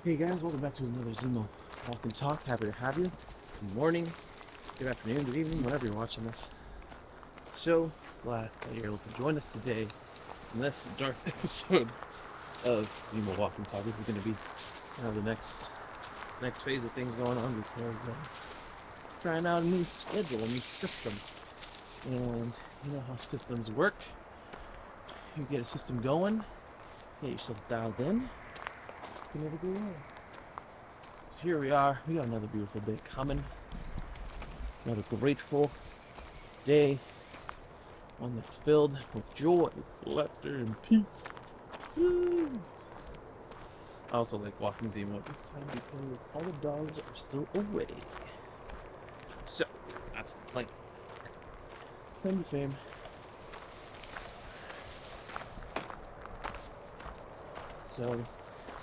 Hey guys, welcome back to another Zemo Walk and Talk. Happy to have you. Good morning, good afternoon, good evening, whenever you're watching this. So glad that you're able to join us today in this dark episode of Zemo Walk and Talk. This is going to be the next phase of things going on because trying out a new schedule, a new system, and you know how systems work. You get a system going, get yourself dialed in, you never go wrong. Here we are. We got another beautiful day coming. Another grateful day. One that's filled with joy, laughter, and peace. I also like walking Zemo at this time because all the dogs are still away. So, that's the plan. Claim to fame. So,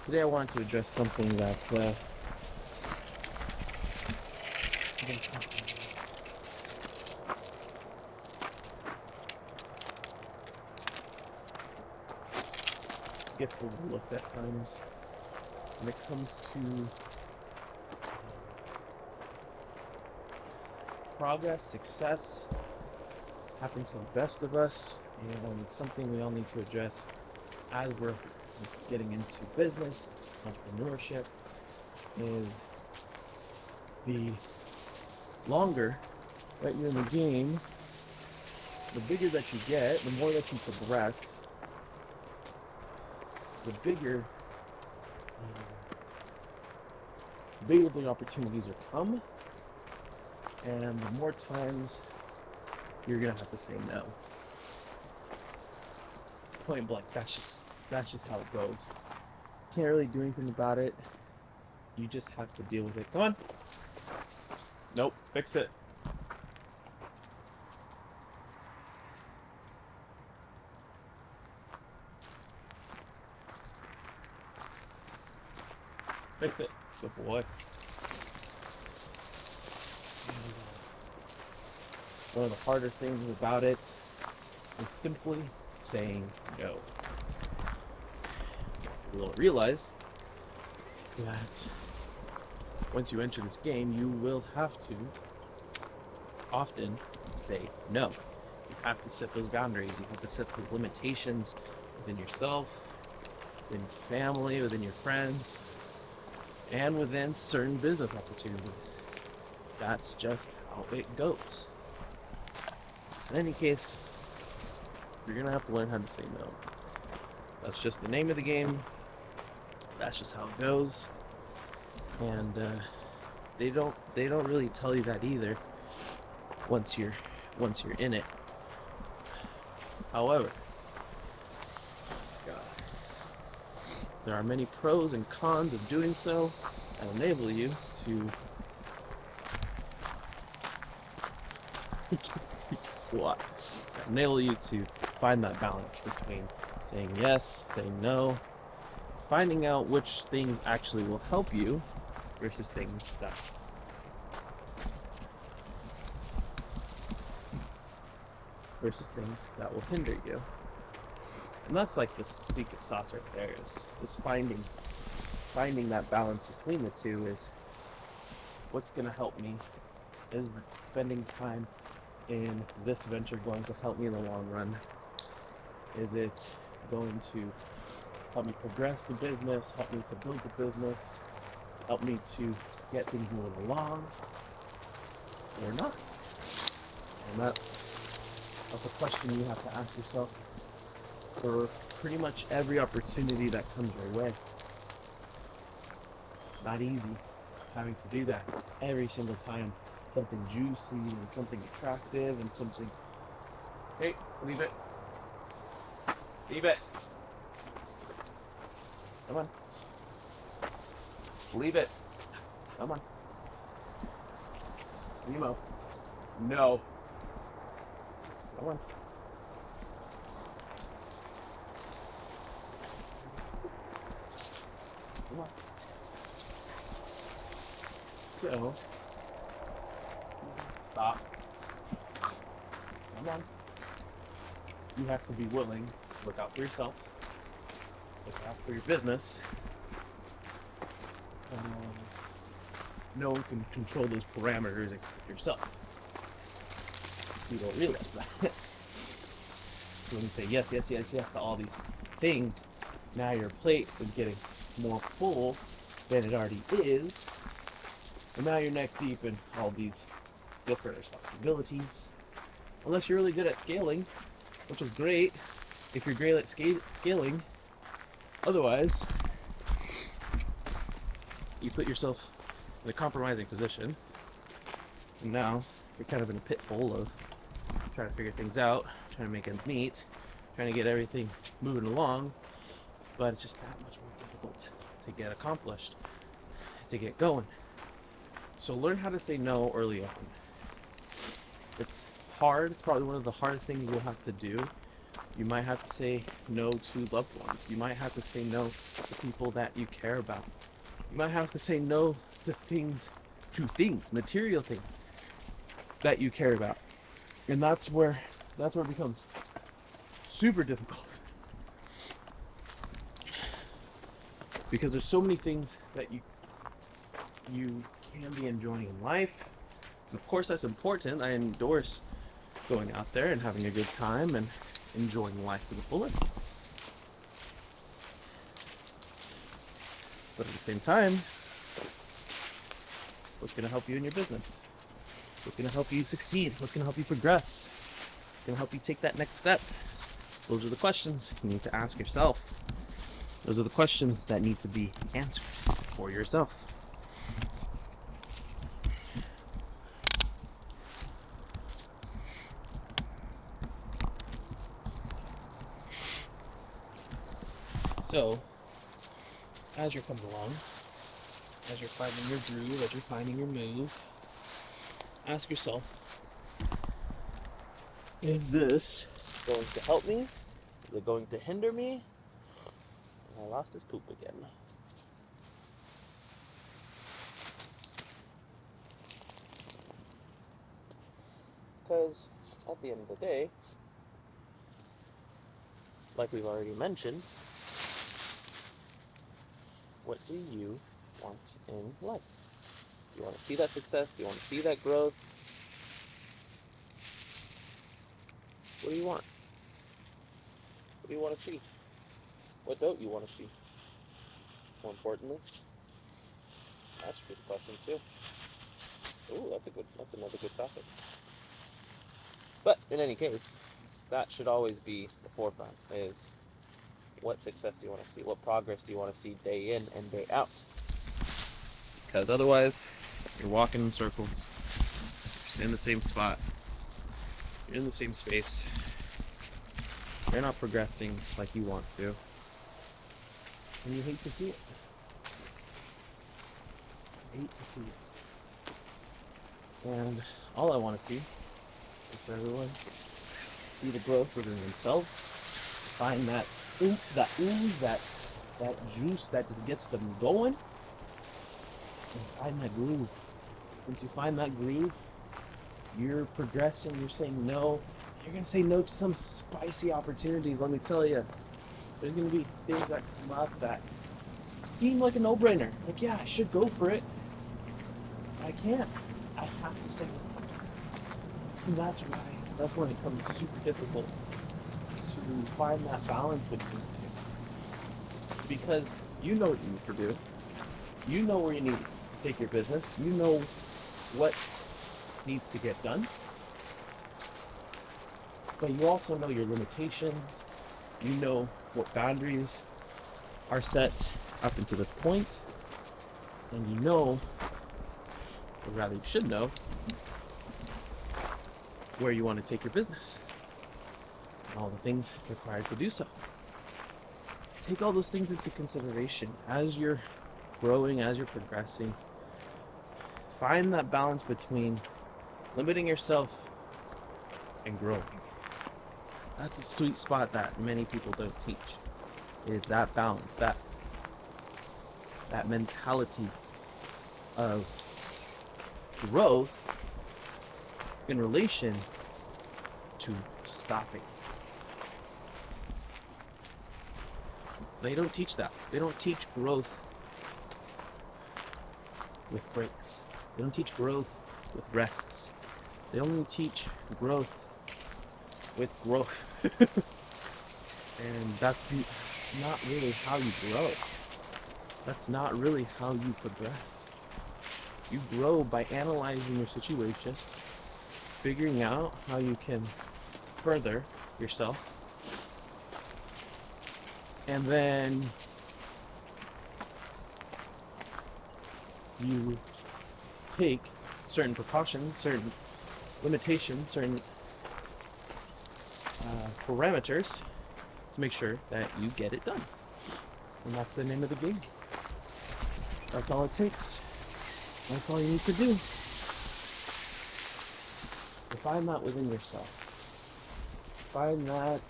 today I wanted to address something that's gets overlooked at times when it comes to progress, success, happens to the best of us, and it's something we all need to address as we're getting into business, entrepreneurship. Is the longer that you're in the game, the bigger that you get, the more that you progress, the bigger the opportunities will come, and the more times you're gonna have to say no. Point blank. That's just how it goes. Can't really do anything about it. You just have to deal with it. Come on. Nope. Fix it. Fix it. Good boy. One of the harder things about it is simply saying no. You will realize that once you enter this game, you will have to often say no. You have to set those boundaries. You have to set those limitations within yourself, within your family, within your friends, and within certain business opportunities. That's just how it goes. In any case, you're gonna have to learn how to say no. That's just the name of the game. That's just how it goes. And they don't really tell you that either once you're in it. However, there are many pros and cons of doing so that enable you to squat. That enable you to find that balance between saying yes, saying no, finding out which things actually will help you versus things that will hinder you. And that's like the secret sauce right there, is finding that balance between the two. Is what's going to help me? Is spending time in this venture going to help me in the long run? Is it going to help me progress the business, help me to build the business, help me to get things moving along, or not? And that's a question you have to ask yourself for pretty much every opportunity that comes your way. It's not easy having to do that every single time. Something juicy and something attractive and something. Hey, leave it. Leave it. Come on. Leave it. Come on. Nemo. No. Come on. Come on. So, stop. Come on. You have to be willing to look out for yourself, look out for your business, no one can control those parameters except yourself. You don't realize that. When you say yes, yes, yes, yes to all these things, now your plate is getting more full than it already is. And now you're neck deep in all these different responsibilities. Unless you're really good at scaling, which is great if you're great at scaling. Otherwise, you put yourself in a compromising position. And now you're kind of in a pitfall of trying to figure things out, trying to make ends meet, trying to get everything moving along, but it's just that much more difficult to get accomplished, to get going. So learn how to say no early on. It's hard, probably one of the hardest things you'll have to do. You might have to say no to loved ones. You might have to say no to people that you care about. You might have to say no to things, material things that you care about. And that's where it becomes super difficult. Because there's so many things that you can be enjoying in life. And of course that's important. I endorse going out there and having a good time and enjoying life to the fullest. But at the same time, what's going to help you in your business? What's going to help you succeed? What's going to help you progress? What's going to help you take that next step? Those are the questions you need to ask yourself. Those are the questions that need to be answered for yourself. So, as you're coming along, as you're finding your groove, as you're finding your move, ask yourself, is this going to help me? Is it going to hinder me? And I lost his poop again. Because at the end of the day, like we've already mentioned, what do you want in life? Do you want to see that success? Do you want to see that growth? What do you want? What do you want to see? What don't you want to see? More importantly, that should be the question too. Ooh, that's another good topic. But in any case, that should always be the forefront, is what success do you want to see? What progress do you want to see day in and day out? Because otherwise, you're walking in circles. You're in the same spot. You're in the same space. You're not progressing like you want to. And you hate to see it. I hate to see it. And all I want to see is for everyone to see the growth within themselves, find that oomph, that juice that just gets them going, and find that groove. Once you find that groove, you're progressing, you're saying no. You're going to say no to some spicy opportunities, let me tell you. There's going to be things that come up that seem like a no-brainer. Like, yeah, I should go for it. I can't. I have to say no. And that's when it becomes super difficult to find that balance between the two. Because you know what you need to do. You know where you need to take your business. You know what needs to get done. But you also know your limitations. You know what boundaries are set up until this point. And you know, or rather you should know, where you want to take your business. And all the things required to do so. Take all those things into consideration as you're growing, as you're progressing. Find that balance between limiting yourself and growing. That's a sweet spot that many people don't teach, is that balance, that mentality of growth in relation to stopping. They don't teach that. They don't teach growth with breaks. They don't teach growth with rests. They only teach growth with growth. And that's not really how you grow. That's not really how you progress. You grow by analyzing your situation, figuring out how you can further yourself, and then you take certain precautions, certain limitations, certain parameters to make sure that you get it done. And that's the name of the game. That's all it takes. That's all you need to do. So find that within yourself. Find that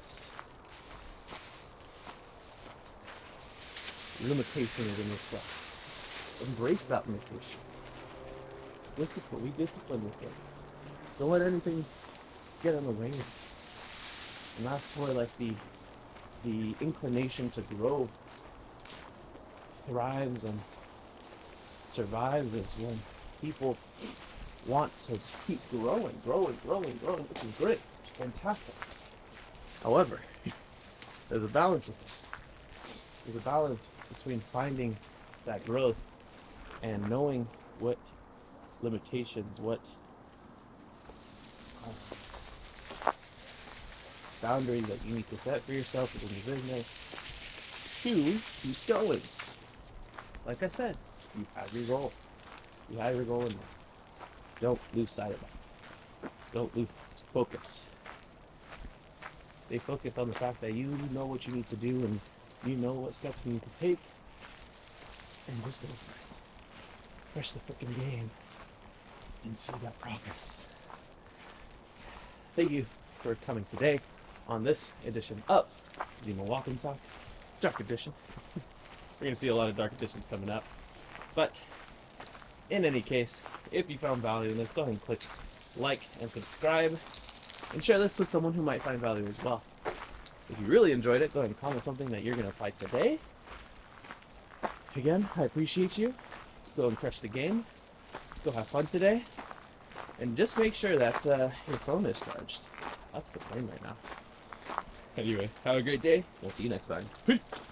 limitation within yourself. Embrace that limitation. Be disciplined with it. Don't let anything get in the way. And that's where like the inclination to grow thrives and survives, is when people want to just keep growing, which is great, which is fantastic. However, there's a balance with it. There's a balance between finding that growth and knowing what limitations, what boundaries that you need to set for yourself within your business to keep going. Like I said, you have your goal. You have your goal in mind. Don't lose sight of that. Don't lose focus. Stay focused on the fact that you know what you need to do and you know what steps you need to take. And just go for it. Crush the freaking game and see that progress. Thank you for coming today on this edition of Zemo Walk and Talk, Dark Edition. We're going to see a lot of Dark Editions coming up. But in any case, if you found value in this, go ahead and click like and subscribe. And share this with someone who might find value as well. If you really enjoyed it, go ahead and comment something that you're going to apply today. Again, I appreciate you. Go and crush the game. Go have fun today. And just make sure that your phone is charged. That's the plan right now. Anyway, have a great day. We'll see you next time. Peace!